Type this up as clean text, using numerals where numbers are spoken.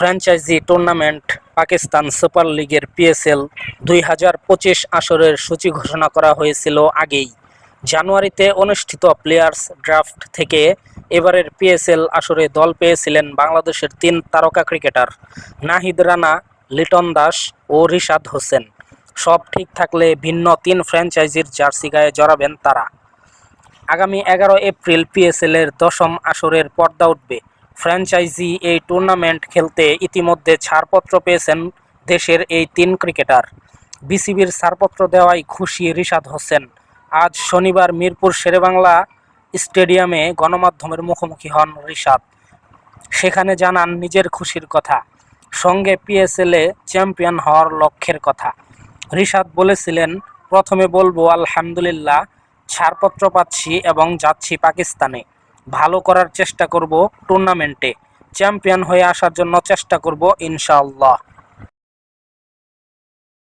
Franchise tournament Pakistan super লিগের PSL 2025 আসরের সূচি ঘোষণা করা হয়েছিল আগেই। জানুয়ারিতে অনুষ্ঠিত প্লেয়ার্স ড্রাফট থেকে এবারের পিএসএল আসরে দল পেয়েছিলেন বাংলাদেশের 3 তারকা ক্রিকেটার নাহিদ রানা, লিটন দাস ও রিশাদ হোসেন। সব ঠিক থাকলে ভিন্ন 3 ফ্র্যাঞ্চাইজির জার্সি গায়ে জড়াবেন তারা। আগামী 11 এপ্রিল পিএসএল-এর 10ম আসরের পর্দা উঠবে। ফ্র্যাঞ্চাইজি এই টুর্নামেন্ট খেলতে ইতিমধ্যে ছাড়পত্র পেয়েছেন দেশের এই 3 ক্রিকেটার। বিসিবির ছাড়পত্র দেওয়ায় খুশি রিশাদ হোসেন। আজ শনিবার মিরপুর শেরেবাংলা স্টেডিয়ামে গণমাধ্যমের মুখোমুখি হন রিশাদ। সেখানে জানান নিজের খুশির কথা, সঙ্গে পিএসএল-এ চ্যাম্পিয়ন হওয়ার লক্ষ্যের কথা। রিশাদ বলেছিলেন, প্রথমে বলবো আলহামদুলিল্লাহ, ছাড়পত্র পাচ্ছি এবং যাচ্ছি পাকিস্তানে। ভালো করার চেষ্টা করব, টুর্নামেন্টে চ্যাম্পিয়ন হয়ে আসার জন্য চেষ্টা করব ইনশাআল্লাহ।